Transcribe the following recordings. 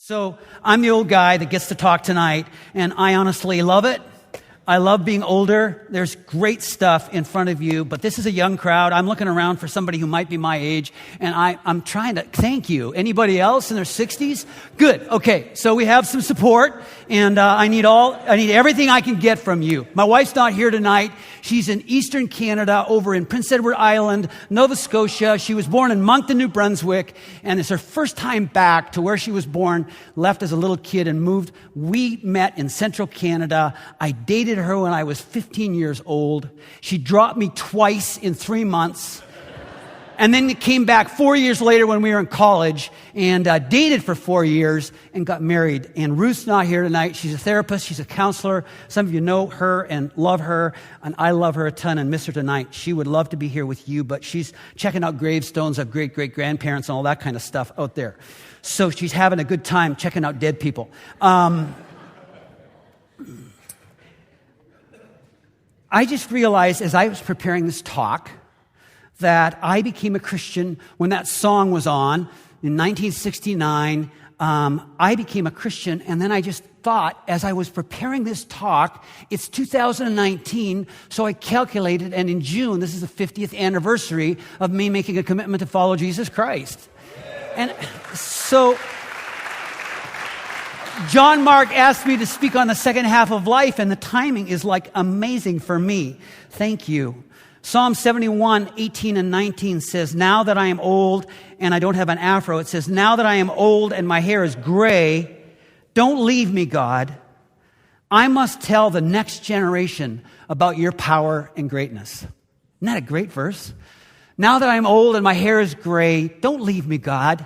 So I'm the old guy that gets to talk tonight, and I honestly love it. I love being older. There's great stuff in front of you, but this is a young crowd. I'm looking around for somebody who might be my age, and I'm trying to thank you. Anybody else in their 60s? Good. Okay, so we have some support, and I need everything I can get from you. My wife's not here tonight. She's in Eastern Canada, over in Prince Edward Island, Nova Scotia. She was born in Moncton, New Brunswick, and it's her first time back to where she was born, left as a little kid and moved. We met in Central Canada. I dated her when I was 15 years old. She dropped me twice in 3 months. And then came back 4 years later when we were in college and dated for 4 years and got married. And Ruth's not here tonight. She's a therapist. She's a counselor. Some of you know her and love her. And I love her a ton and miss her tonight. She would love to be here with you, but she's checking out gravestones of great-great-grandparents and all that kind of stuff out there. So she's having a good time checking out dead people. I just realized as I was preparing this talk that I became a Christian when that song was on in 1969. I became a Christian, and then I just thought as I was preparing this talk, it's 2019, so I calculated, and in June, this is the 50th anniversary of me making a commitment to follow Jesus Christ. And so John Mark asked me to speak on the second half of life, and the timing is like amazing for me. Thank you. Psalm 71, 18 and 19 says, now that I am old and I don't have an afro, it says, now that I am old and my hair is gray, don't leave me, God. I must tell the next generation about your power and greatness. Isn't that a great verse? Now that I'm old and my hair is gray, don't leave me, God,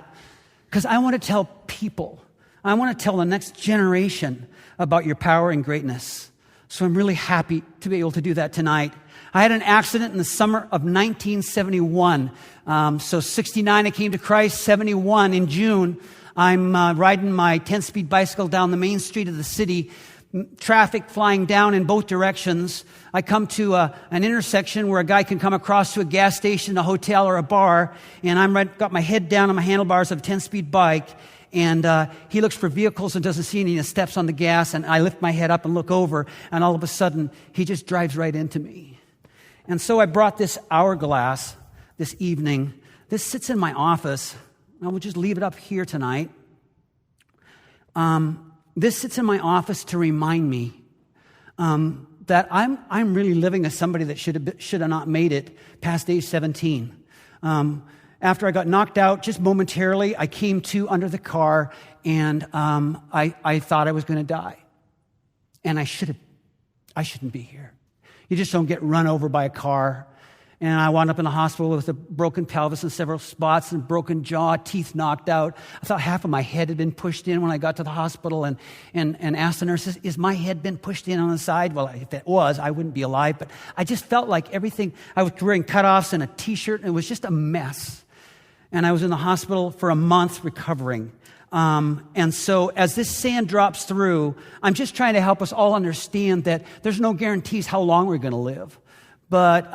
because I want to tell people. I want to tell the next generation about your power and greatness. So I'm really happy to be able to do that tonight. I had an accident in the summer of 1971. So 69, I came to Christ. 71 in June, I'm riding my 10-speed bicycle down the main street of the city. Traffic flying down in both directions. I come to an intersection where a guy can come across to a gas station, a hotel, or a bar. And got my head down on my handlebars of a 10-speed bike. And he looks for vehicles and doesn't see any, and steps on the gas. And I lift my head up and look over. And all of a sudden, he just drives right into me. And so I brought this hourglass this evening. This sits in my office. I will just leave it up here tonight. This sits in my office to remind me that I'm really living as somebody that should have not made it past age 17. After I got knocked out just momentarily, I came to under the car, and I thought I was going to die. And I shouldn't be here. You just don't get run over by a car. And I wound up in the hospital with a broken pelvis in several spots and broken jaw, teeth knocked out. I thought half of my head had been pushed in when I got to the hospital, and asked the nurses, is my head been pushed in on the side? Well, if it was, I wouldn't be alive. But I just felt like everything, I was wearing cutoffs and a T-shirt, and it was just a mess. And I was in the hospital for a month recovering. And so as this sand drops through, I'm just trying to help us all understand that there's no guarantees how long we're going to live. But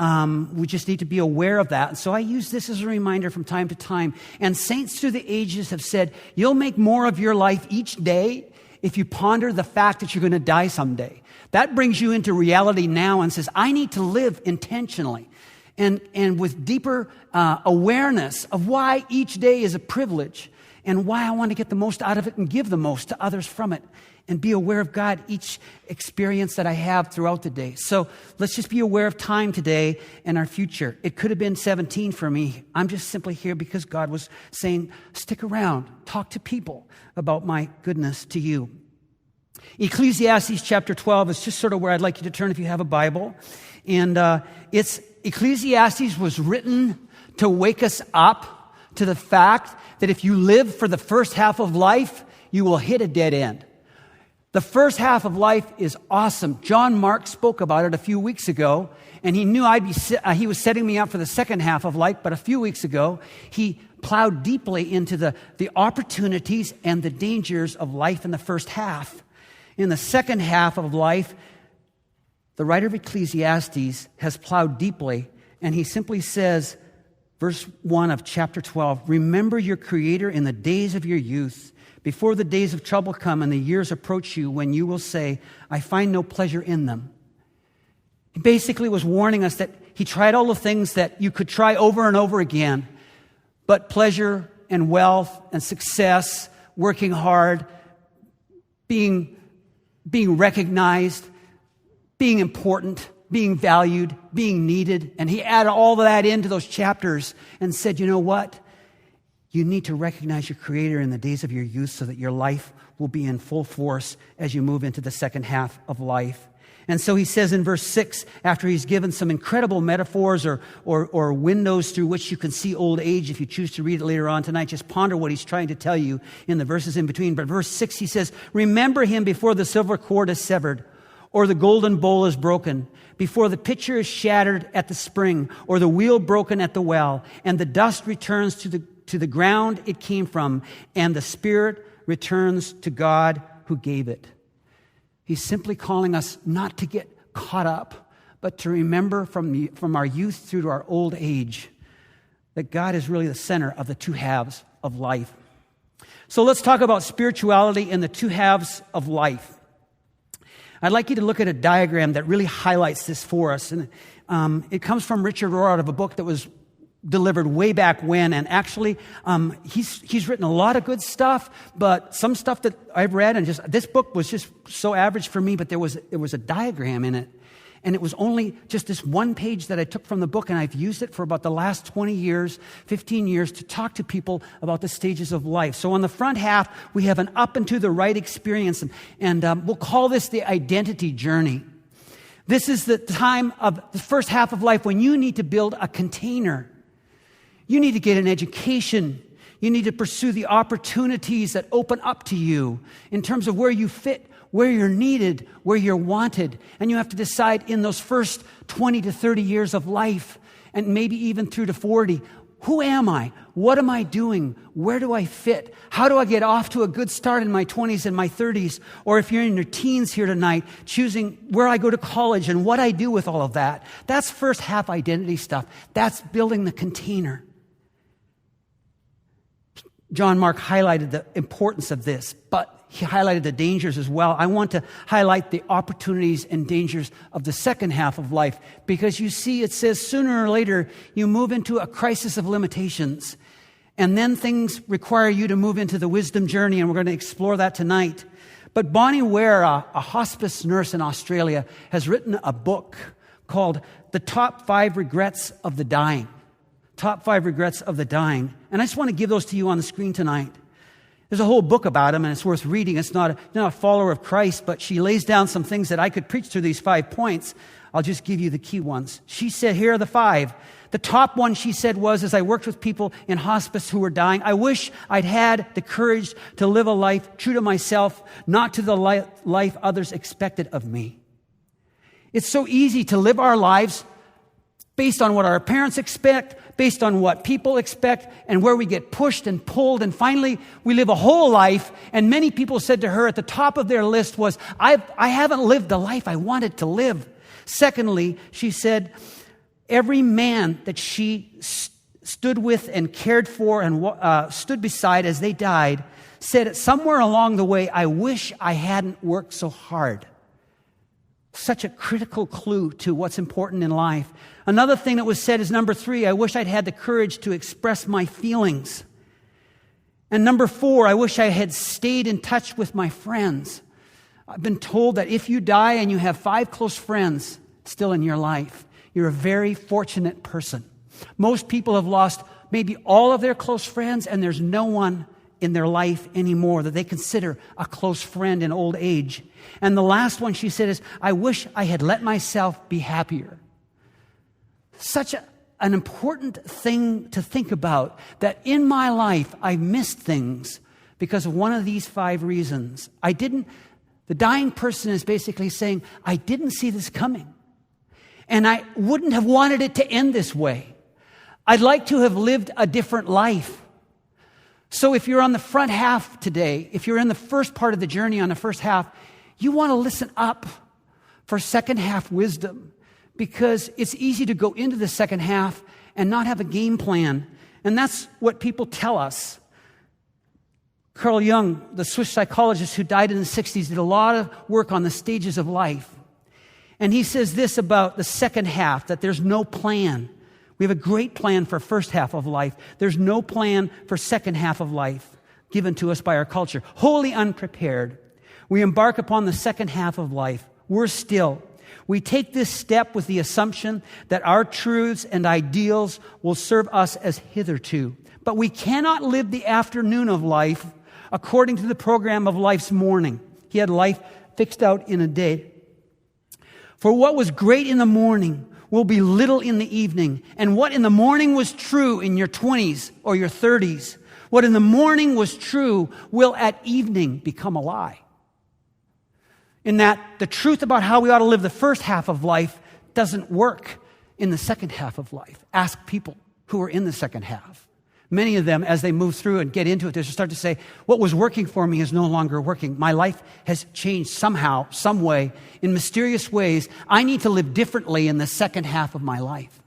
we just need to be aware of that. And so I use this as a reminder from time to time. And saints through the ages have said, you'll make more of your life each day if you ponder the fact that you're going to die someday. That brings you into reality now and says, I need to live intentionally and with deeper awareness of why each day is a privilege and why I want to get the most out of it and give the most to others from it. And be aware of God, each experience that I have throughout the day. So let's just be aware of time today and our future. It could have been 17 for me. I'm just simply here because God was saying, stick around, talk to people about my goodness to you. Ecclesiastes chapter 12 is just sort of where I'd like you to turn if you have a Bible. And Ecclesiastes was written to wake us up to the fact that if you live for the first half of life, you will hit a dead end. The first half of life is awesome. John Mark spoke about it a few weeks ago, and he knew he was setting me up for the second half of life, but a few weeks ago, he plowed deeply into the opportunities and the dangers of life in the first half. In the second half of life, the writer of Ecclesiastes has plowed deeply, and he simply says, verse 1 of chapter 12, remember your Creator in the days of your youth, before the days of trouble come and the years approach you when you will say, I find no pleasure in them. He basically was warning us that he tried all the things that you could try over and over again, but pleasure and wealth and success, working hard, being recognized, being important, being valued, being needed. And he added all of that into those chapters and said, you know what? You need to recognize your Creator in the days of your youth so that your life will be in full force as you move into the second half of life. And so he says in verse 6, after he's given some incredible metaphors or windows through which you can see old age, if you choose to read it later on tonight, just ponder what he's trying to tell you in the verses in between. But verse 6, he says, remember him before the silver cord is severed, or the golden bowl is broken, before the pitcher is shattered at the spring, or the wheel broken at the well, and the dust returns to the ground it came from, and the spirit returns to God who gave it. He's simply calling us not to get caught up, but to remember from our youth through to our old age that God is really the center of the two halves of life. So let's talk about spirituality in the two halves of life. I'd like you to look at a diagram that really highlights this for us. And it comes from Richard Rohr out of a book that was delivered way back when, and actually he's written a lot of good stuff, but some stuff that I've read, and just this book was just so average for me, but there was a diagram in it, and it was only just this one page that I took from the book, and I've used it for about the last 20 years, 15 years to talk to people about the stages of life. So on the front half, we have an up and to the right experience, and we'll call this the identity journey. This is the time of the first half of life when you need to build a container. You need to get an education. You need to pursue the opportunities that open up to you in terms of where you fit, where you're needed, where you're wanted. And you have to decide in those first 20 to 30 years of life, and maybe even through to 40, who am I? What am I doing? Where do I fit? How do I get off to a good start in my 20s and my 30s? Or if you're in your teens here tonight, choosing where I go to college and what I do with all of that. That's first half identity stuff. That's building the container. John Mark highlighted the importance of this, but he highlighted the dangers as well. I want to highlight the opportunities and dangers of the second half of life, because you see, it says sooner or later you move into a crisis of limitations, and then things require you to move into the wisdom journey, and we're going to explore that tonight. But Bonnie Ware, a hospice nurse in Australia, has written a book called The Top 5 Regrets of the Dying. Top 5 Regrets of the Dying. And I just want to give those to you on the screen tonight. There's a whole book about them, and it's worth reading. It's not a follower of Christ, but she lays down some things that I could preach through these 5 points. I'll just give you the key ones. She said, here are the 5. The top one, she said, was, as I worked with people in hospice who were dying, I wish I'd had the courage to live a life true to myself, not to the life others expected of me. It's so easy to live our lives based on what our parents expect, based on what people expect, and where we get pushed and pulled. And finally, we live a whole life. And many people said to her at the top of their list was, I haven't lived the life I wanted to live. Secondly, she said, every man that she stood with and cared for and stood beside as they died said somewhere along the way, I wish I hadn't worked so hard. Such a critical clue to what's important in life. Another thing that was said is number 3, I wish I'd had the courage to express my feelings. And number 4, I wish I had stayed in touch with my friends. I've been told that if you die and you have 5 close friends still in your life, you're a very fortunate person. Most people have lost maybe all of their close friends, and there's no one in their life anymore that they consider a close friend in old age. And the last one she said is, I wish I had let myself be happier. Such an important thing to think about, that in my life I missed things because of one of these 5 reasons. The dying person is basically saying, I didn't see this coming. And I wouldn't have wanted it to end this way. I'd like to have lived a different life. So if you're on the front half today, if you're in the first part of the journey on the first half, you want to listen up for second half wisdom, because it's easy to go into the second half and not have a game plan. And that's what people tell us. Carl Jung, the Swiss psychologist who died in the 60s, did a lot of work on the stages of life. And he says this about the second half, that there's no plan. We have a great plan for first half of life. There's no plan for second half of life given to us by our culture. Wholly unprepared, we embark upon the second half of life. We're still. We take this step with the assumption that our truths and ideals will serve us as hitherto. But we cannot live the afternoon of life according to the program of life's morning. He had life fixed out in a day. For what was great in the morning will be little in the evening. And what in the morning was true in your 20s or your 30s, what in the morning was true will at evening become a lie. In that the truth about how we ought to live the first half of life doesn't work in the second half of life. Ask people who are in the second half. Many of them, as they move through and get into it, they start to say, what was working for me is no longer working. My life has changed somehow, some way, in mysterious ways. I need to live differently in the second half of my life.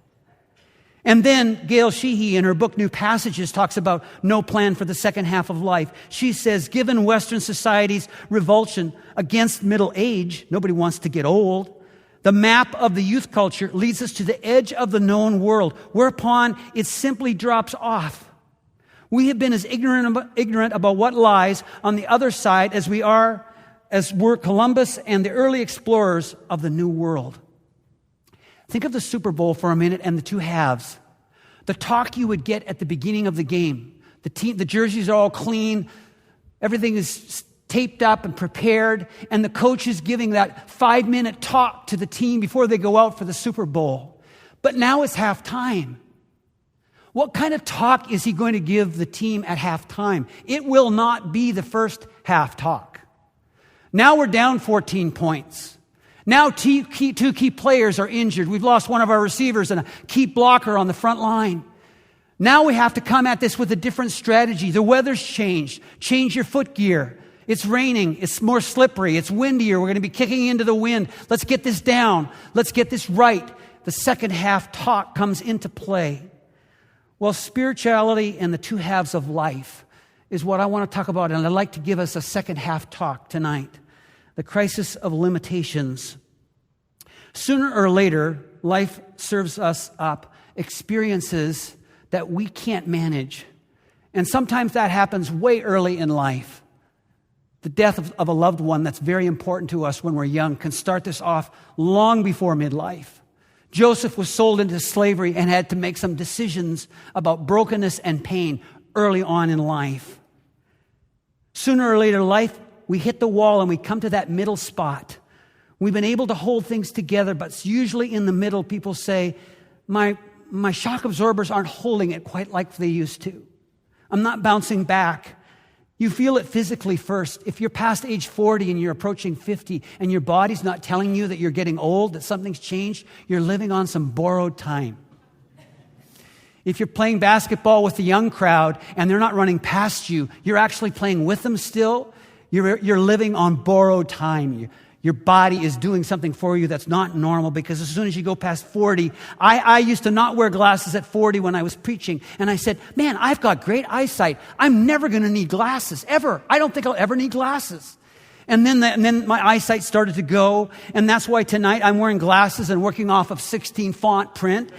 And then Gail Sheehy, in her book New Passages, talks about no plan for the second half of life. She says, given Western society's revulsion against middle age, nobody wants to get old, the map of the youth culture leads us to the edge of the known world, whereupon it simply drops off. We have been as ignorant about what lies on the other side as were Columbus and the early explorers of the New World. Think of the Super Bowl for a minute and the two halves. The talk you would get at the beginning of the game. The jerseys are all clean. Everything is taped up and prepared. And the coach is giving that 5-minute talk to the team before they go out for the Super Bowl. But now it's halftime. What kind of talk is he going to give the team at halftime? It will not be the first half talk. Now we're down 14 points. Now two key players are injured. We've lost one of our receivers and a key blocker on the front line. Now we have to come at this with a different strategy. The weather's changed. Change your foot gear. It's raining. It's more slippery. It's windier. We're going to be kicking into the wind. Let's get this down. Let's get this right. The second half talk comes into play. Well, spirituality and the two halves of life is what I want to talk about, and I'd like to give us a second half talk tonight. The crisis of limitations. Sooner or later, life serves us up experiences that we can't manage. And sometimes that happens way early in life. The death of a loved one that's very important to us when we're young can start this off long before midlife. Joseph was sold into slavery and had to make some decisions about brokenness and pain early on in life. Sooner or later, we hit the wall and we come to that middle spot. We've been able to hold things together, but usually in the middle, people say, my shock absorbers aren't holding it quite like they used to. I'm not bouncing back. You feel it physically first. If you're past age 40 and you're approaching 50 and your body's not telling you that you're getting old, that something's changed, you're living on some borrowed time. If you're playing basketball with the young crowd and they're not running past you, you're actually playing with them still, you're living on borrowed time. Your body is doing something for you that's not normal, because as soon as you go past 40, I used to not wear glasses at 40 when I was preaching. And I said, man, I've got great eyesight. I'm never going to need glasses, ever. I don't think I'll ever need glasses. And then my eyesight started to go. And that's why tonight I'm wearing glasses and working off of 16 font print.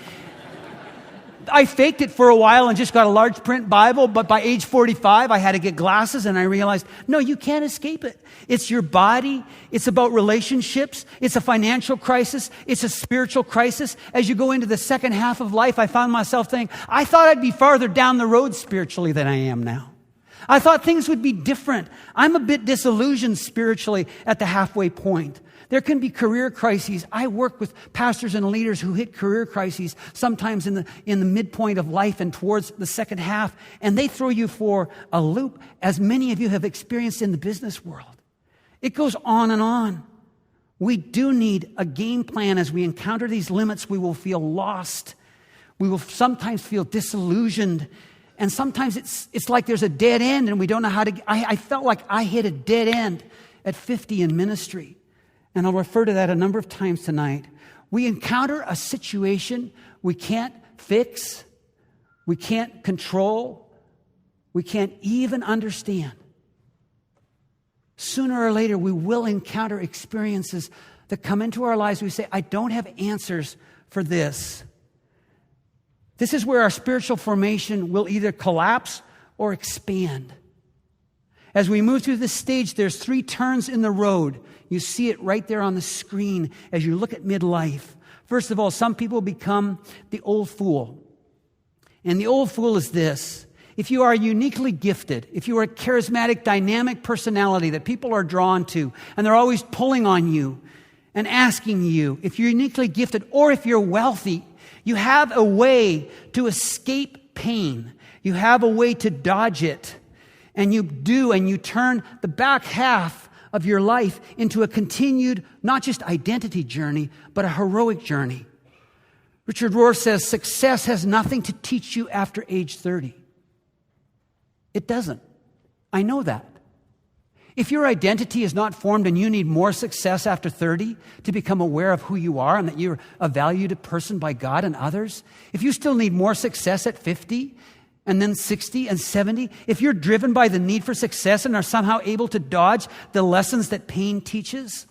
I faked it for a while and just got a large print Bible, but by age 45, I had to get glasses, and I realized, no, you can't escape it. It's your body. It's about relationships. It's a financial crisis. It's a spiritual crisis. As you go into the second half of life, I found myself thinking, I thought I'd be farther down the road spiritually than I am now. I thought things would be different. I'm a bit disillusioned spiritually at the halfway point. There can be career crises. I work with pastors and leaders who hit career crises sometimes in the midpoint of life and towards the second half, and they throw you for a loop, as many of you have experienced in the business world. It goes on and on. We do need a game plan. As we encounter these limits, we will feel lost. We will sometimes feel disillusioned, and sometimes it's like there's a dead end and we don't know how to. I felt like I hit a dead end at 50 in ministry. And I'll refer to that a number of times tonight. We encounter a situation we can't fix, we can't control, we can't even understand. Sooner or later, we will encounter experiences that come into our lives. We say, I don't have answers for this. This is where our spiritual formation will either collapse or expand. As we move through this stage, there's 3 turns in the road. You see it right there on the screen as you look at midlife. First of all, some people become the old fool. And the old fool is this. If you are uniquely gifted, if you are a charismatic, dynamic personality that people are drawn to, and they're always pulling on you and asking you, if you're uniquely gifted, or if you're wealthy, you have a way to escape pain. You have a way to dodge it. And you turn the back half of your life into a continued, not just identity journey, but a heroic journey. Richard Rohr says, success has nothing to teach you after age 30. It doesn't. I know that. If your identity is not formed and you need more success after 30 to become aware of who you are and that you're a valued person by God and others, if you still need more success at 50 and then 60 and 70, if you're driven by the need for success and are somehow able to dodge the lessons that pain teaches,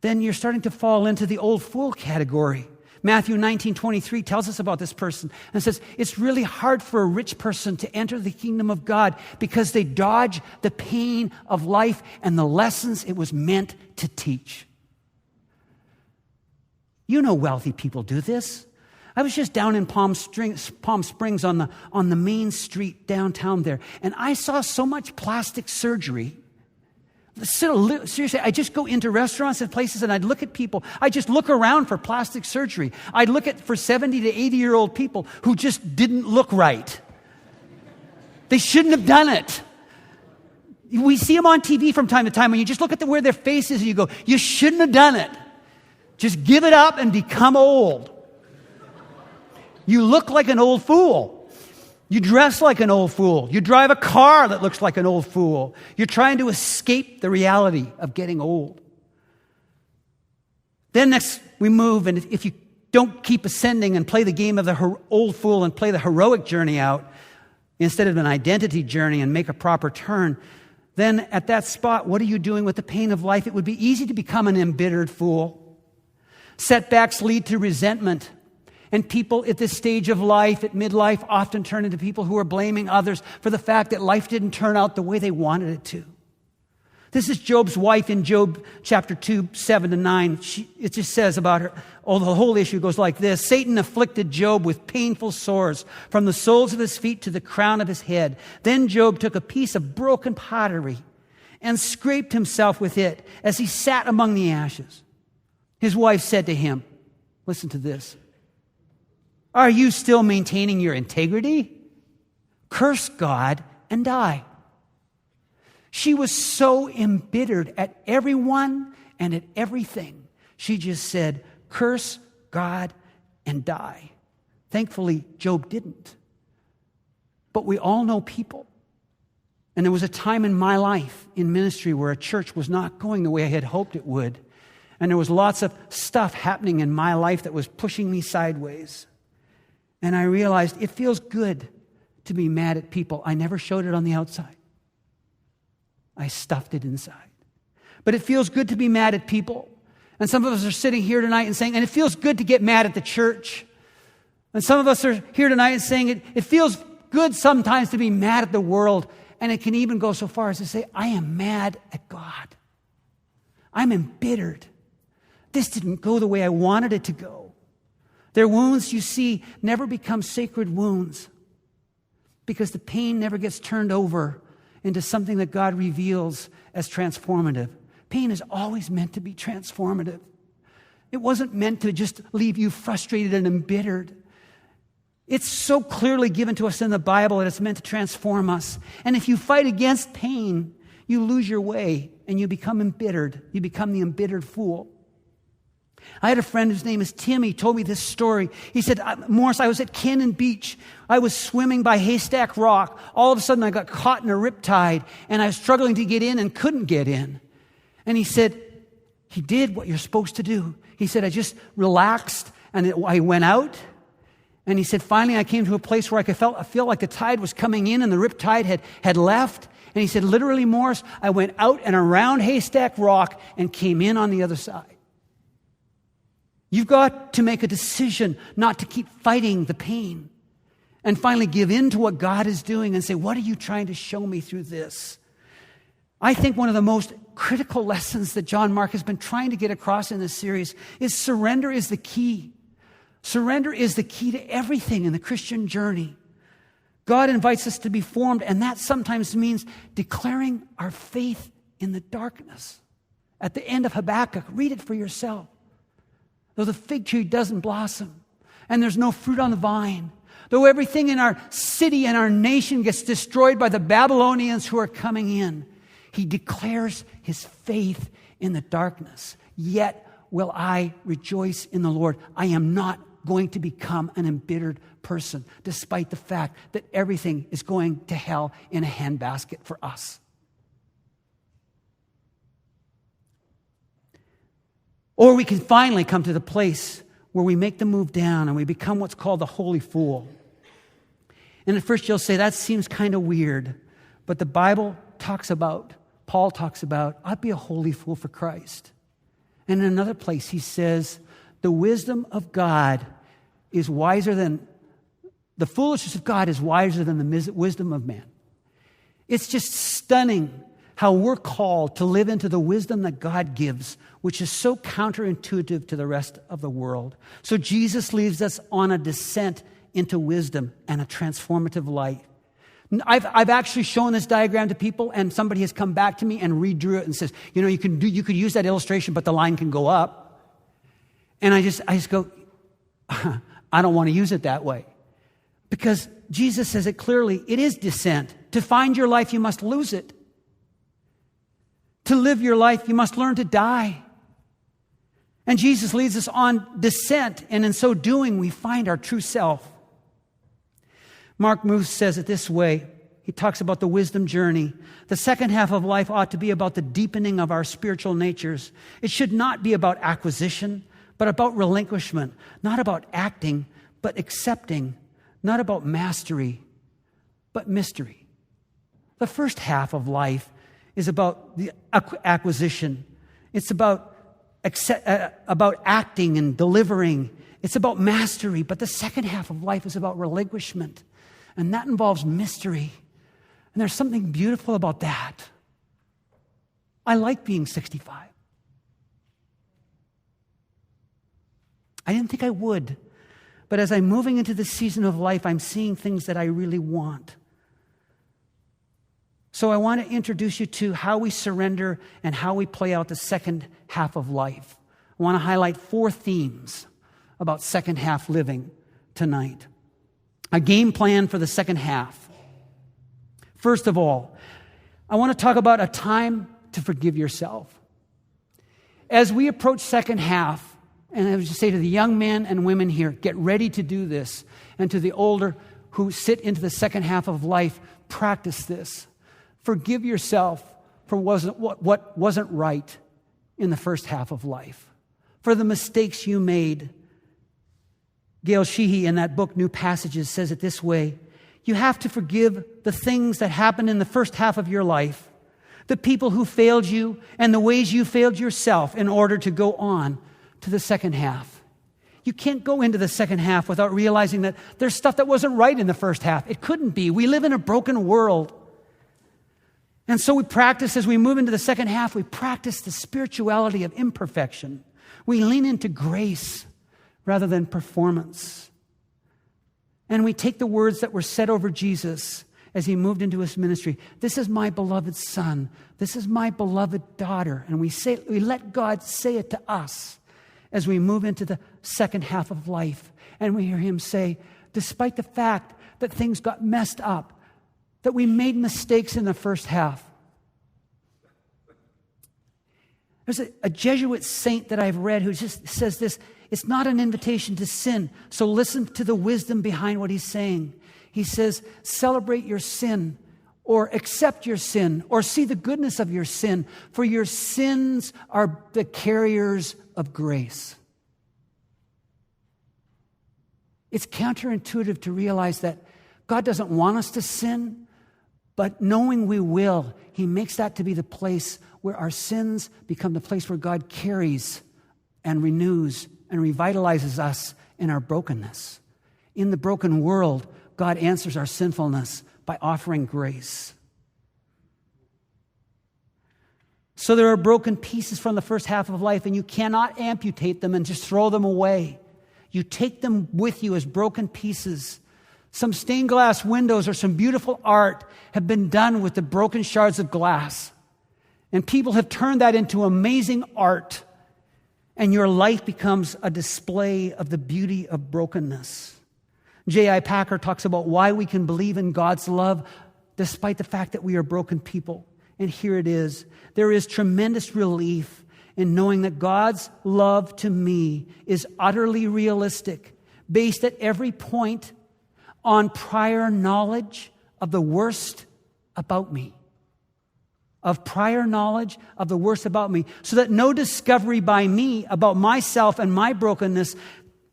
then you're starting to fall into the old fool category. Matthew 19:23 tells us about this person and says, it's really hard for a rich person to enter the kingdom of God because they dodge the pain of life and the lessons it was meant to teach. You know wealthy people do this. I was just down in Palm Springs on the main street downtown there, and I saw so much plastic surgery. Seriously, I just go into restaurants and places and I'd look at people. I just look around for plastic surgery. I'd look for 70 to 80-year-old people who just didn't look right. They shouldn't have done it. We see them on TV from time to time, and you just look at where their face is and you go, you shouldn't have done it. Just give it up and become old. You look like an old fool. You dress like an old fool. You drive a car that looks like an old fool. You're trying to escape the reality of getting old. Then next we move, and if you don't keep ascending and play the game of the old fool and play the heroic journey out instead of an identity journey and make a proper turn, then at that spot, what are you doing with the pain of life? It would be easy to become an embittered fool. Setbacks lead to resentment. And people at this stage of life, at midlife, often turn into people who are blaming others for the fact that life didn't turn out the way they wanted it to. This is Job's wife in Job chapter 2, 7-9. It just says about her, the whole issue goes like this. Satan afflicted Job with painful sores from the soles of his feet to the crown of his head. Then Job took a piece of broken pottery and scraped himself with it as he sat among the ashes. His wife said to him, listen to this. Are you still maintaining your integrity? Curse God and die. She was so embittered at everyone and at everything. She just said, curse God and die. Thankfully, Job didn't. But we all know people. And there was a time in my life in ministry where a church was not going the way I had hoped it would. And there was lots of stuff happening in my life that was pushing me sideways. And I realized it feels good to be mad at people. I never showed it on the outside. I stuffed it inside. But it feels good to be mad at people. And some of us are sitting here tonight and saying, and it feels good to get mad at the church. And some of us are here tonight and saying, it feels good sometimes to be mad at the world. And it can even go so far as to say, I am mad at God. I'm embittered. This didn't go the way I wanted it to go. Their wounds, you see, never become sacred wounds because the pain never gets turned over into something that God reveals as transformative. Pain is always meant to be transformative. It wasn't meant to just leave you frustrated and embittered. It's so clearly given to us in the Bible that it's meant to transform us. And if you fight against pain, you lose your way and you become embittered. You become the embittered fool. I had a friend whose name is Tim. He told me this story. He said, Morris, I was at Cannon Beach. I was swimming by Haystack Rock. All of a sudden, I got caught in a riptide, and I was struggling to get in and couldn't get in. And he said, he did what you're supposed to do. He said, I just relaxed, and I went out, And he said, finally, I came to a place where I feel like the tide was coming in and the rip tide had left. And he said, literally, Morris, I went out and around Haystack Rock and came in on the other side. You've got to make a decision not to keep fighting the pain and finally give in to what God is doing and say, what are you trying to show me through this? I think one of the most critical lessons that John Mark has been trying to get across in this series is surrender is the key. Surrender is the key to everything in the Christian journey. God invites us to be formed, and that sometimes means declaring our faith in the darkness. At the end of Habakkuk, read it for yourself. Though the fig tree doesn't blossom, and there's no fruit on the vine, though everything in our city and our nation gets destroyed by the Babylonians who are coming in, he declares his faith in the darkness. Yet will I rejoice in the Lord. I am not going to become an embittered person, despite the fact that everything is going to hell in a handbasket for us. Or we can finally come to the place where we make the move down and we become what's called the holy fool. And at first you'll say, that seems kind of weird. But the Bible Paul talks about, I'd be a holy fool for Christ. And in another place he says, the wisdom of God is wiser than, the foolishness of God is wiser than the wisdom of man. It's just stunning how we're called to live into the wisdom that God gives, which is so counterintuitive to the rest of the world. So Jesus leaves us on a descent into wisdom and a transformative light. I've actually shown this diagram to people, and somebody has come back to me and redrew it and says, you could use that illustration, but the line can go up. And I just go, I don't want to use it that way. Because Jesus says it clearly, it is descent. To find your life, you must lose it. To live your life, you must learn to die. And Jesus leads us on descent, and in so doing, we find our true self. Mark Muth says it this way. He talks about the wisdom journey. The second half of life ought to be about the deepening of our spiritual natures. It should not be about acquisition, but about relinquishment. Not about acting, but accepting. Not about mastery, but mystery. The first half of life is about the acquisition. It's about acting and delivering. It's about mastery. But the second half of life is about relinquishment. And that involves mystery. And there's something beautiful about that. I like being 65. I didn't think I would. But as I'm moving into this season of life, I'm seeing things that I really want. So I want to introduce you to how we surrender and how we play out the second half of life. I want to highlight 4 themes about second half living tonight. A game plan for the second half. First of all, I want to talk about a time to forgive yourself. As we approach second half, and I would just say to the young men and women here, get ready to do this. And to the older who sit into the second half of life, practice this. Forgive yourself for what wasn't right in the first half of life. For the mistakes you made. Gail Sheehy in that book, New Passages, says it this way. You have to forgive the things that happened in the first half of your life, the people who failed you, and the ways you failed yourself in order to go on to the second half. You can't go into the second half without realizing that there's stuff that wasn't right in the first half. It couldn't be. We live in a broken world. And so we practice, as we move into the second half, we practice the spirituality of imperfection. We lean into grace rather than performance. And we take the words that were said over Jesus as he moved into his ministry. This is my beloved son. This is my beloved daughter. And we let God say it to us as we move into the second half of life. And we hear him say, despite the fact that things got messed up, that we made mistakes in the first half. There's a Jesuit saint that I've read who just says this, it's not an invitation to sin, so listen to the wisdom behind what he's saying. He says, celebrate your sin, or accept your sin, or see the goodness of your sin, for your sins are the carriers of grace. It's counterintuitive to realize that God doesn't want us to sin, but knowing we will, He makes that to be the place where our sins become the place where God carries and renews and revitalizes us in our brokenness. In the broken world, God answers our sinfulness by offering grace. So there are broken pieces from the first half of life, and you cannot amputate them and just throw them away. You take them with you as broken pieces. Some stained glass windows or some beautiful art have been done with the broken shards of glass. And people have turned that into amazing art. And your life becomes a display of the beauty of brokenness. J.I. Packer talks about why we can believe in God's love despite the fact that we are broken people. And here it is. There is tremendous relief in knowing that God's love to me is utterly realistic, based at every point on prior knowledge of the worst about me. Of prior knowledge of the worst about me, so that no discovery by me about myself and my brokenness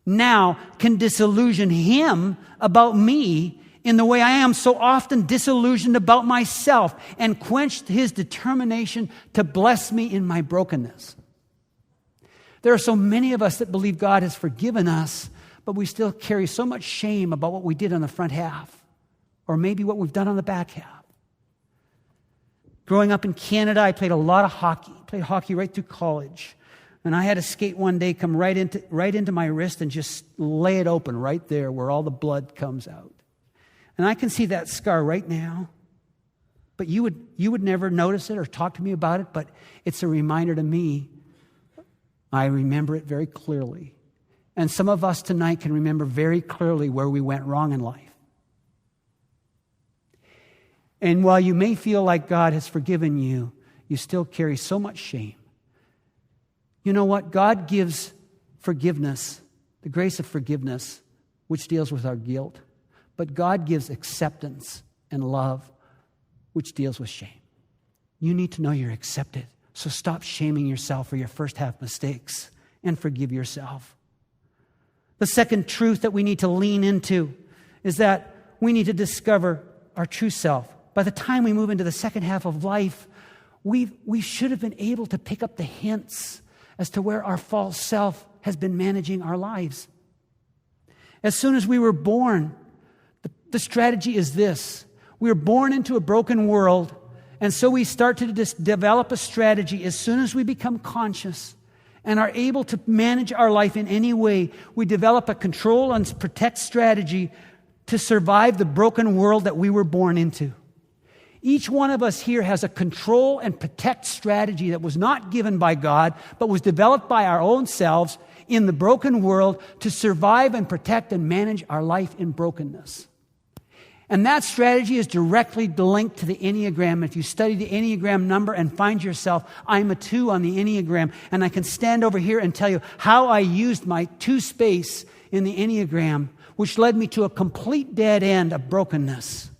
now can disillusion Him about me in the way I am so often disillusioned about myself, and quenched His determination to bless me in my brokenness. There are so many of us that believe God has forgiven us, but we still carry so much shame about what we did on the front half, or maybe what we've done on the back half. Growing up in Canada, I played a lot of hockey. Played hockey right through college. And I had a skate one day come right into my wrist and just lay it open right there where all the blood comes out. And I can see that scar right now. But you would never notice it or talk to me about it, but it's a reminder to me. I remember it very clearly. And some of us tonight can remember very clearly where we went wrong in life. And while you may feel like God has forgiven you, you still carry so much shame. You know what? God gives forgiveness, the grace of forgiveness, which deals with our guilt. But God gives acceptance and love, which deals with shame. You need to know you're accepted. So stop shaming yourself for your first half mistakes and forgive yourself. The second truth that we need to lean into is that we need to discover our true self. By the time we move into the second half of life, we should have been able to pick up the hints as to where our false self has been managing our lives. As soon as we were born, the strategy is this. We were born into a broken world, and so we start to develop a strategy. As soon as we become conscious and are able to manage our life in any way, we develop a control and protect strategy to survive the broken world that we were born into. Each one of us here has a control and protect strategy that was not given by God, but was developed by our own selves in the broken world to survive and protect and manage our life in brokenness. And that strategy is directly linked to the Enneagram. If you study the Enneagram number and find yourself, I'm a 2 on the Enneagram, and I can stand over here and tell you how I used my 2 space in the Enneagram, which led me to a complete dead end of brokenness.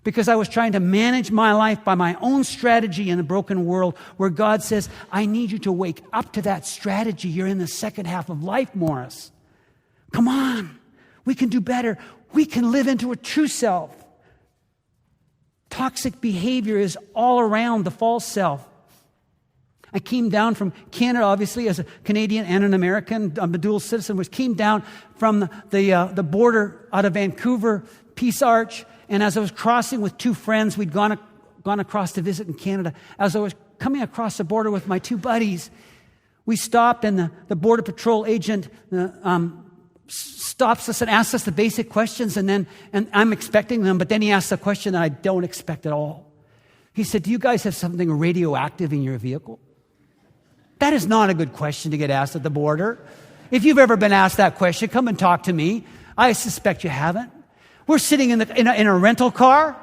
Because I was trying to manage my life by my own strategy in a broken world, where God says, I need you to wake up to that strategy. You're in the second half of life, Morris. Come on. We can do better. We can live into a true self. Toxic behavior is all around the false self. I came down from Canada, obviously, as a Canadian and an American. I'm a dual citizen, which came down from the border out of Vancouver, Peace Arch. And as I was crossing with 2 friends, we'd gone across to visit in Canada. As I was coming across the border with my 2 buddies, we stopped, and the Border Patrol agent stops us and asks us the basic questions, and I'm expecting them, but then he asks a question that I don't expect at all. He said, do you guys have something radioactive in your vehicle? That is not a good question to get asked at the border. If you've ever been asked that question, come and talk to me. I suspect you haven't. We're sitting in a rental car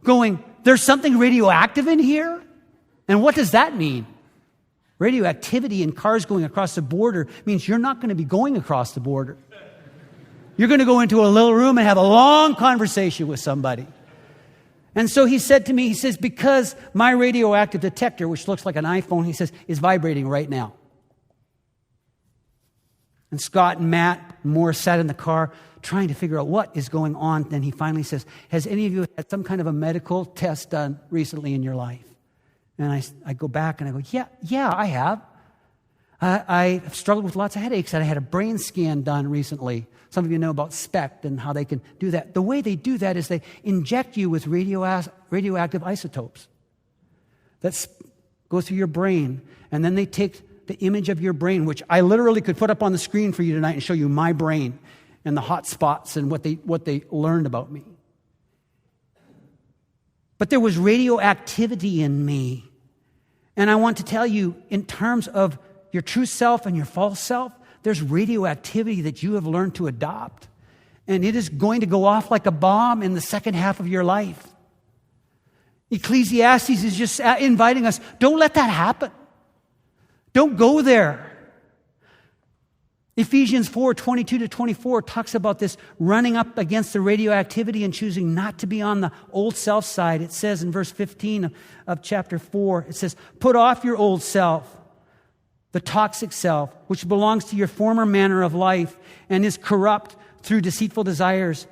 going, there's something radioactive in here? And what does that mean? Radioactivity in cars going across the border means you're not going to be going across the border. You're going to go into a little room and have a long conversation with somebody. And so he said to me, he says, because my radioactive detector, which looks like an iPhone, he says, is vibrating right now. And Scott and Matt and Morris sat in the car trying to figure out what is going on. Then he finally says, has any of you had some kind of a medical test done recently in your life? And I go back and I go, yeah, I have. I've struggled with lots of headaches, and I had a brain scan done recently. Some of you know about SPECT and how they can do that. The way they do that is they inject you with radioactive isotopes that go through your brain, and then they take the image of your brain, which I literally could put up on the screen for you tonight and show you my brain and the hot spots and what they learned about me. But there was radioactivity in me. And I want to tell you, in terms of your true self and your false self, there's radioactivity that you have learned to adopt. And it is going to go off like a bomb in the second half of your life. Ecclesiastes is just inviting us, don't let that happen. Don't go there. Ephesians 4:22-24 talks about this running up against the radioactivity and choosing not to be on the old self side. It says in verse 15 of chapter 4, it says, put off your old self, the toxic self, which belongs to your former manner of life and is corrupt through deceitful desires,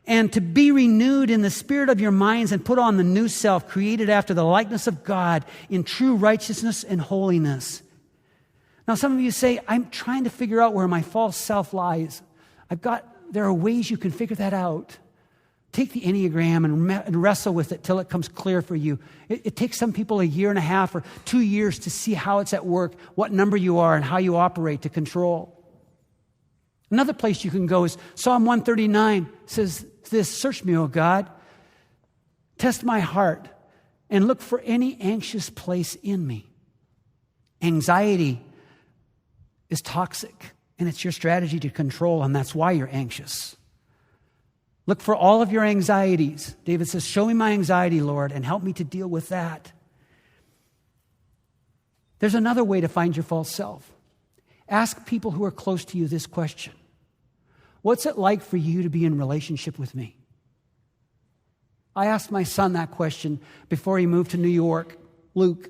and to be renewed in the spirit of your minds and put on the new self, created after the likeness of God in true righteousness and holiness. Now, some of you say, I'm trying to figure out where my false self lies. There are ways you can figure that out. Take the Enneagram and wrestle with it till it comes clear for you. It takes some people 1.5 years or 2 years to see how it's at work, what number you are, and how you operate to control. Another place you can go is Psalm 139 says this, search me, O God, test my heart, and look for any anxious place in me. Anxiety is toxic, and it's your strategy to control, and that's why you're anxious. Look for all of your anxieties. David says, show me my anxiety, Lord, and help me to deal with that. There's another way to find your false self. Ask people who are close to you this question. What's it like for you to be in relationship with me? I asked my son that question before he moved to New York, Luke,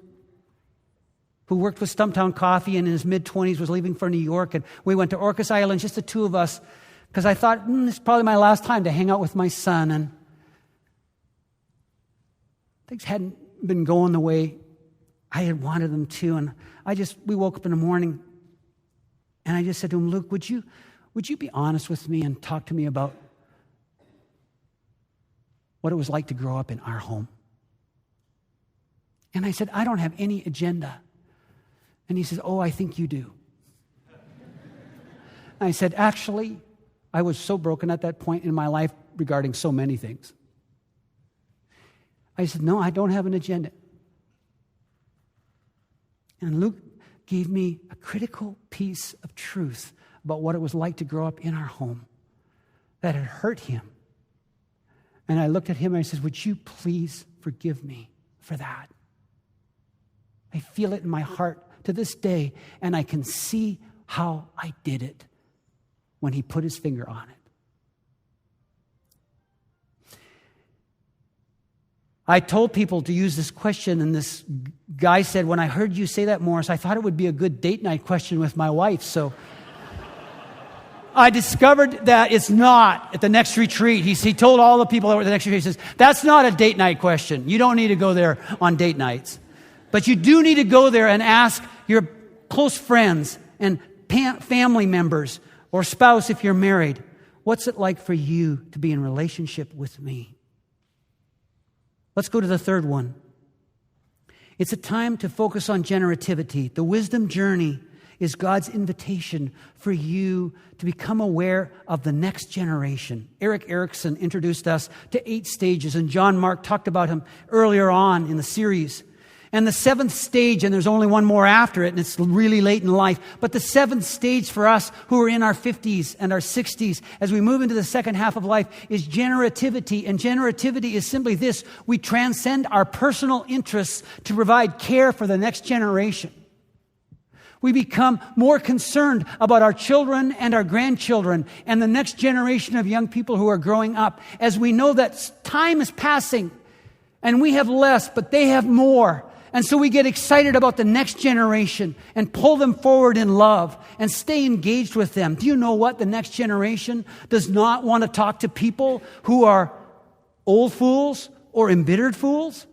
who worked with Stumptown Coffee and in his mid-20s was leaving for New York. And we went to Orcas Island, just the two of us, because I thought, this is probably my last time to hang out with my son. And things hadn't been going the way I had wanted them to. And we woke up in the morning, and I just said to him, Luke, would you be honest with me and talk to me about what it was like to grow up in our home? And I said, I don't have any agenda. And he says, oh, I think you do. And I said, actually, I was so broken at that point in my life regarding so many things. I said, no, I don't have an agenda. And Luke gave me a critical piece of truth about what it was like to grow up in our home that had hurt him. And I looked at him and I said, would you please forgive me for that? I feel it in my heart to this day, and I can see how I did it when he put his finger on it. I told people to use this question, and this guy said, when I heard you say that, Morris, I thought it would be a good date night question with my wife. So I discovered that it's not at the next retreat. He told all the people that were at the next retreat, he says, that's not a date night question. You don't need to go there on date nights. But you do need to go there and ask your close friends and family members or spouse if you're married, what's it like for you to be in relationship with me? Let's go to the third one. It's a time to focus on generativity. The wisdom journey is God's invitation for you to become aware of the next generation. Eric Erickson introduced us to 8 stages, and John Mark talked about him earlier on in the series. And the 7th stage, and there's only one more after it, and it's really late in life, but the 7th stage for us who are in our 50s and our 60s, as we move into the second half of life, is generativity. And generativity is simply this: we transcend our personal interests to provide care for the next generation. We become more concerned about our children and our grandchildren and the next generation of young people who are growing up, as we know that time is passing and we have less, but they have more. And so we get excited about the next generation and pull them forward in love and stay engaged with them. Do you know what? The next generation does not want to talk to people who are old fools or embittered fools.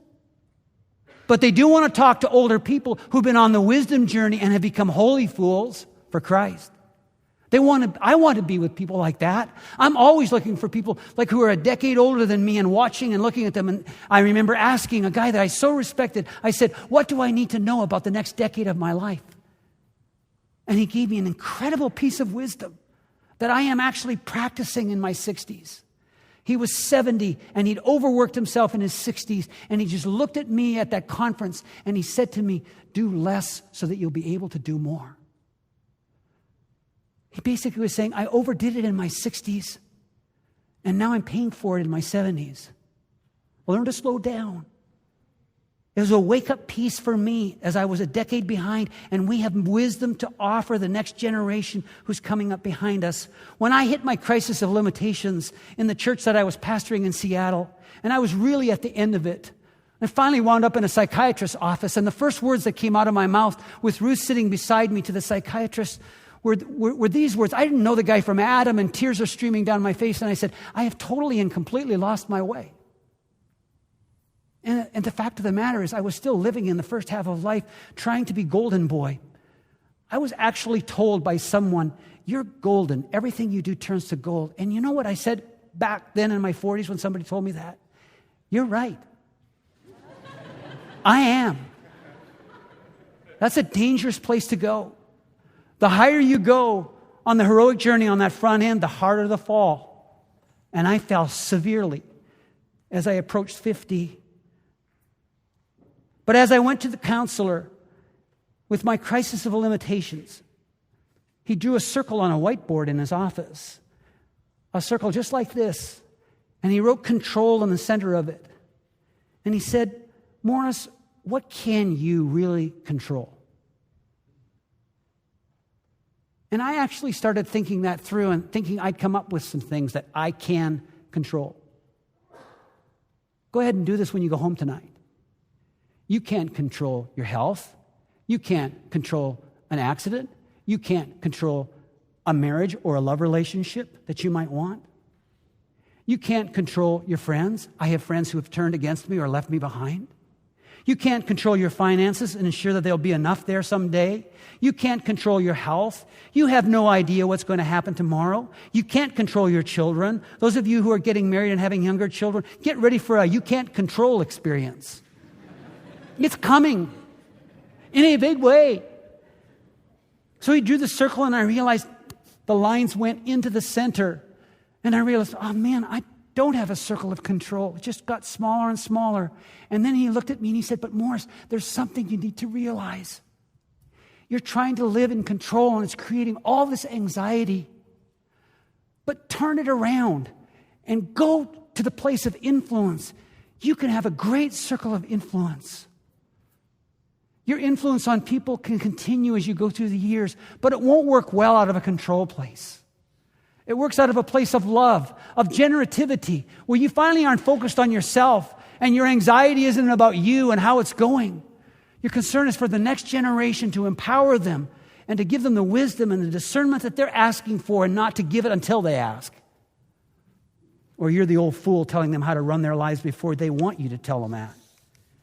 But they do want to talk to older people who've been on the wisdom journey and have become holy fools for Christ. I want to be with people like that. I'm always looking for people like who are a decade older than me and watching and looking at them. And I remember asking a guy that I so respected, I said, what do I need to know about the next decade of my life? And he gave me an incredible piece of wisdom that I am actually practicing in my 60s. He was 70 and he'd overworked himself in his 60s, and he just looked at me at that conference and he said to me, do less so that you'll be able to do more. He basically was saying, I overdid it in my 60s and now I'm paying for it in my 70s. Learn to slow down. It was a wake-up piece for me as I was a decade behind, and we have wisdom to offer the next generation who's coming up behind us. When I hit my crisis of limitations in the church that I was pastoring in Seattle, and I was really at the end of it, I finally wound up in a psychiatrist's office, and the first words that came out of my mouth with Ruth sitting beside me to the psychiatrist were these words. I didn't know the guy from Adam, and tears are streaming down my face, and I said, I have totally and completely lost my way. And the fact of the matter is, I was still living in the first half of life trying to be golden boy. I was actually told by someone, you're golden. Everything you do turns to gold. And you know what I said back then in my 40s when somebody told me that? You're right. I am. That's a dangerous place to go. The higher you go on the heroic journey on that front end, the harder the fall. And I fell severely as I approached 50. But as I went to the counselor with my crisis of limitations, he drew a circle on a whiteboard in his office, a circle just like this, and he wrote control in the center of it. And he said, Morris, what can you really control? And I actually started thinking that through and thinking I'd come up with some things that I can control. Go ahead and do this when you go home tonight. You can't control your health. You can't control an accident. You can't control a marriage or a love relationship that you might want. You can't control your friends. I have friends who have turned against me or left me behind. You can't control your finances and ensure that there'll be enough there someday. You can't control your health. You have no idea what's going to happen tomorrow. You can't control your children. Those of you who are getting married and having younger children, get ready for a you can't control experience. It's coming in a big way. So he drew the circle, and I realized the lines went into the center. And I realized, oh man, I don't have a circle of control. It just got smaller and smaller. And then he looked at me and he said, but Morris, there's something you need to realize. You're trying to live in control, and it's creating all this anxiety. But turn it around and go to the place of influence. You can have a great circle of influence. Your influence on people can continue as you go through the years, but it won't work well out of a control place. It works out of a place of love, of generativity, where you finally aren't focused on yourself, and your anxiety isn't about you and how it's going. Your concern is for the next generation, to empower them and to give them the wisdom and the discernment that they're asking for, and not to give it until they ask. Or you're the old fool telling them how to run their lives before they want you to tell them that.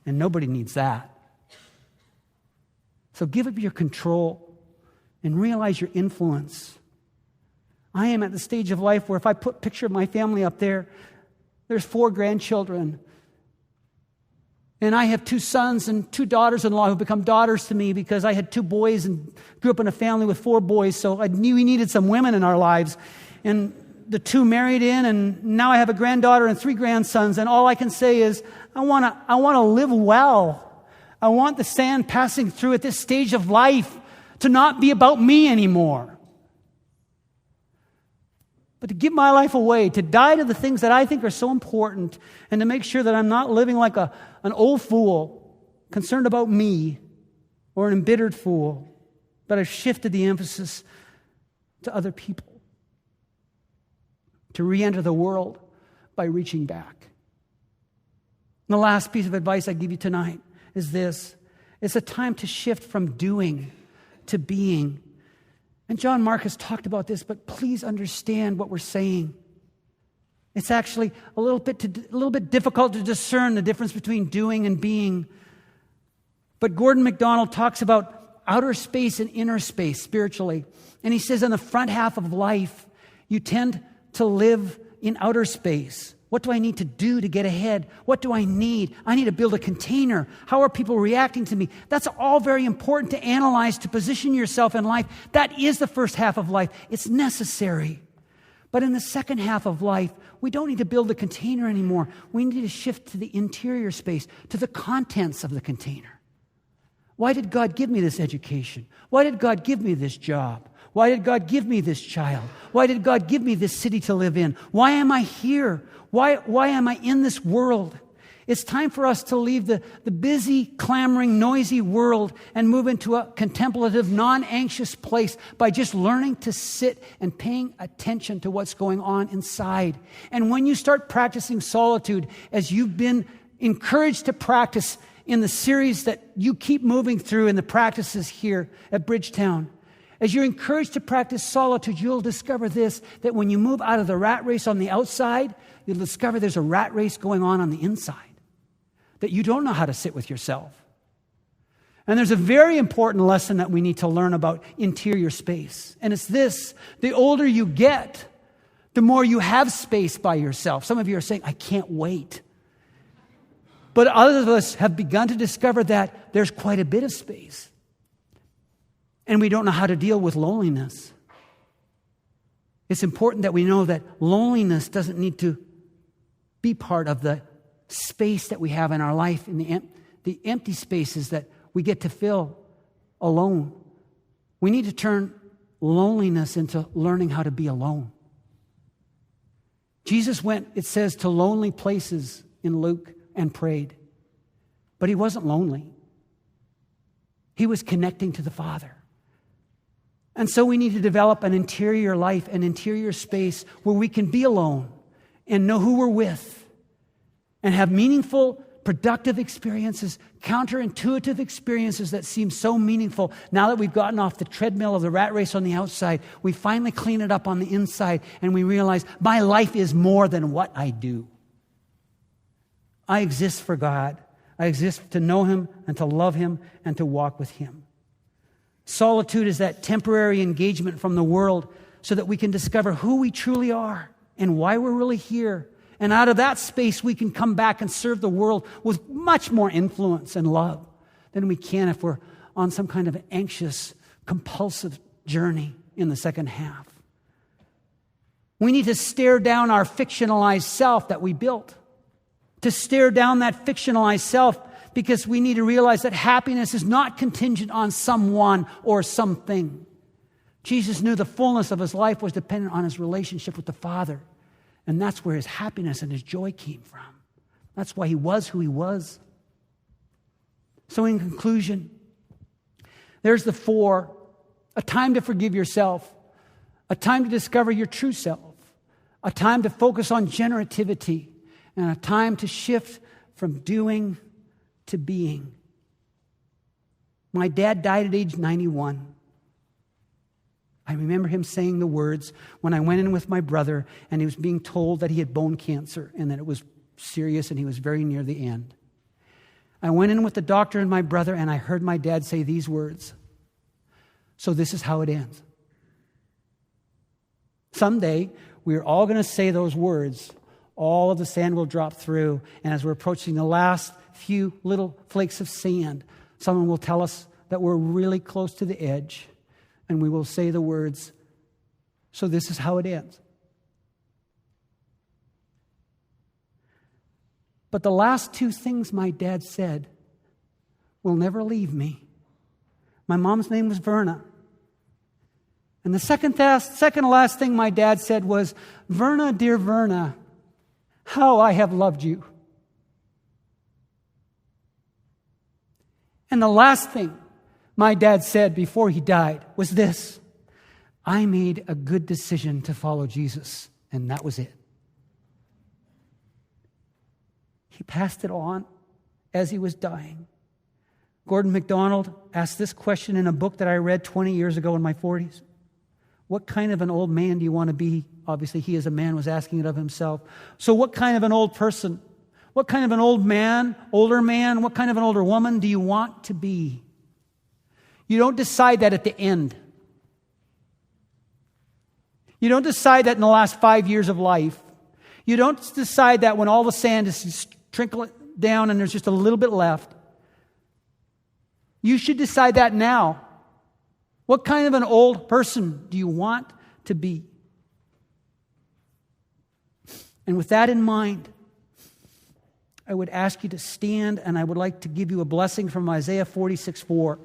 And nobody needs that. So give up your control and realize your influence. I am at the stage of life where if I put a picture of my family up there, there's 4 grandchildren. And I have 2 sons and 2 daughters-in-law who become daughters to me because I had 2 boys and grew up in a family with 4 boys. So I knew we needed some women in our lives. And the 2 married in, and now I have a granddaughter and 3 grandsons. And all I can say is, I want to live well. I want the sand passing through at this stage of life to not be about me anymore, but to give my life away, to die to the things that I think are so important, and to make sure that I'm not living like an old fool, concerned about me, or an embittered fool, but I've shifted the emphasis to other people, to re-enter the world by reaching back. And the last piece of advice I give you tonight is this. It's a time to shift from doing to being. And John Mark has talked about this, but please understand what we're saying. It's actually a little bit difficult to discern the difference between doing and being. But Gordon MacDonald talks about outer space and inner space spiritually. And he says in the front half of life, you tend to live in outer space. What do I need to do to get ahead? What do I need? I need to build a container. How are people reacting to me? That's all very important to analyze, to position yourself in life. That is the first half of life. It's necessary. But in the second half of life, we don't need to build a container anymore. We need to shift to the interior space, to the contents of the container. Why did God give me this education? Why did God give me this job? Why did God give me this child? Why did God give me this city to live in? Why am I here? Why am I in this world? It's time for us to leave the busy, clamoring, noisy world and move into a contemplative, non-anxious place by just learning to sit and paying attention to what's going on inside. And when you start practicing solitude, as you've been encouraged to practice in the series that you keep moving through in the practices here at Bridgetown, as you're encouraged to practice solitude, you'll discover this, that when you move out of the rat race on the outside, you'll discover there's a rat race going on the inside, that you don't know how to sit with yourself. And there's a very important lesson that we need to learn about interior space. And it's this: the older you get, the more you have space by yourself. Some of you are saying, I can't wait. But others of us have begun to discover that there's quite a bit of space. And we don't know how to deal with loneliness. It's important that we know that loneliness doesn't need to be part of the space that we have in our life, in the empty spaces that we get to fill alone. We need to turn loneliness into learning how to be alone. Jesus went, it says, to lonely places in Luke and prayed. But he wasn't lonely. He was connecting to the Father. And so we need to develop an interior life, an interior space where we can be alone and know who we're with and have meaningful, productive experiences, counterintuitive experiences that seem so meaningful. Now that we've gotten off the treadmill of the rat race on the outside, we finally clean it up on the inside and we realize my life is more than what I do. I exist for God. I exist to know Him and to love Him and to walk with Him. Solitude is that temporary engagement from the world so that we can discover who we truly are and why we're really here. And out of that space, we can come back and serve the world with much more influence and love than we can if we're on some kind of anxious, compulsive journey in the second half. We need to stare down our fictionalized self that we built. To stare down that fictionalized self, because we need to realize that happiness is not contingent on someone or something. Jesus knew the fullness of his life was dependent on his relationship with the Father. And that's where his happiness and his joy came from. That's why he was who he was. So in conclusion, there's the 4. A time to forgive yourself. A time to discover your true self. A time to focus on generativity. And a time to shift from doing to being. My dad died at age 91. I remember him saying the words when I went in with my brother and he was being told that he had bone cancer and that it was serious and he was very near the end. I went in with the doctor and my brother and I heard my dad say these words. So this is how it ends. Someday, we're all going to say those words. All of the sand will drop through. And as we're approaching the last few little flakes of sand, someone will tell us that we're really close to the edge. And we will say the words, so this is how it ends. But the last 2 things my dad said will never leave me. My mom's name was Verna. And the second to last thing my dad said was, Verna, dear Verna, how I have loved you. And the last thing my dad said before he died was this: I made a good decision to follow Jesus, and that was it. He passed it on as he was dying. Gordon MacDonald asked this question in a book that I read 20 years ago in my 40s. What kind of an old man do you want to be? Obviously, he as a man was asking it of himself. So what kind of an old person? What kind of an old man, older man, what kind of an older woman do you want to be? You don't decide that at the end. You don't decide that in the last 5 years of life. You don't decide that when all the sand is trickling down and there's just a little bit left. You should decide that now. What kind of an old person do you want to be? And with that in mind, I would ask you to stand, and I would like to give you a blessing from Isaiah 46:4.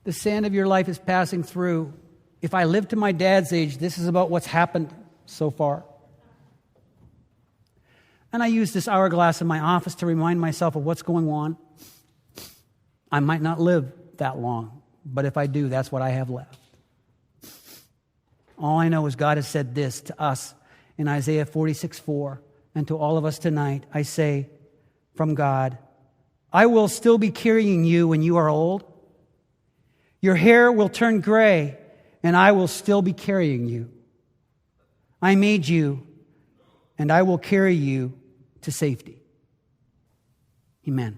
The sand of your life is passing through. If I live to my dad's age, this is about what's happened so far. And I use this hourglass in my office to remind myself of what's going on. I might not live that long, but if I do, that's what I have left. All I know is God has said this to us in Isaiah 46:4, and to all of us tonight. I say from God, I will still be carrying you when you are old. Your hair will turn gray, and I will still be carrying you. I made you, and I will carry you to safety. Amen.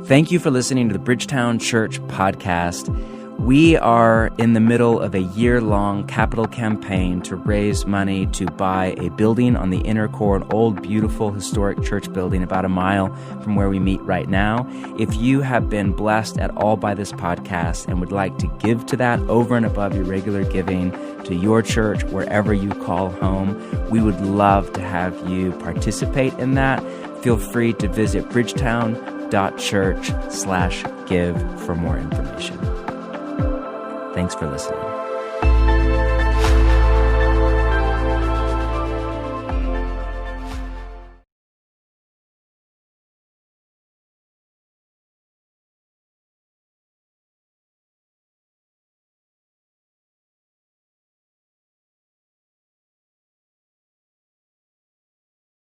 Thank you for listening to the Bridgetown Church podcast. We are in the middle of a year-long capital campaign to raise money to buy a building on the inner core, an old, beautiful, historic church building about a mile from where we meet right now. If you have been blessed at all by this podcast and would like to give to that over and above your regular giving to your church, wherever you call home, we would love to have you participate in that. Feel free to visit bridgetown.church/give for more information. Thanks for listening.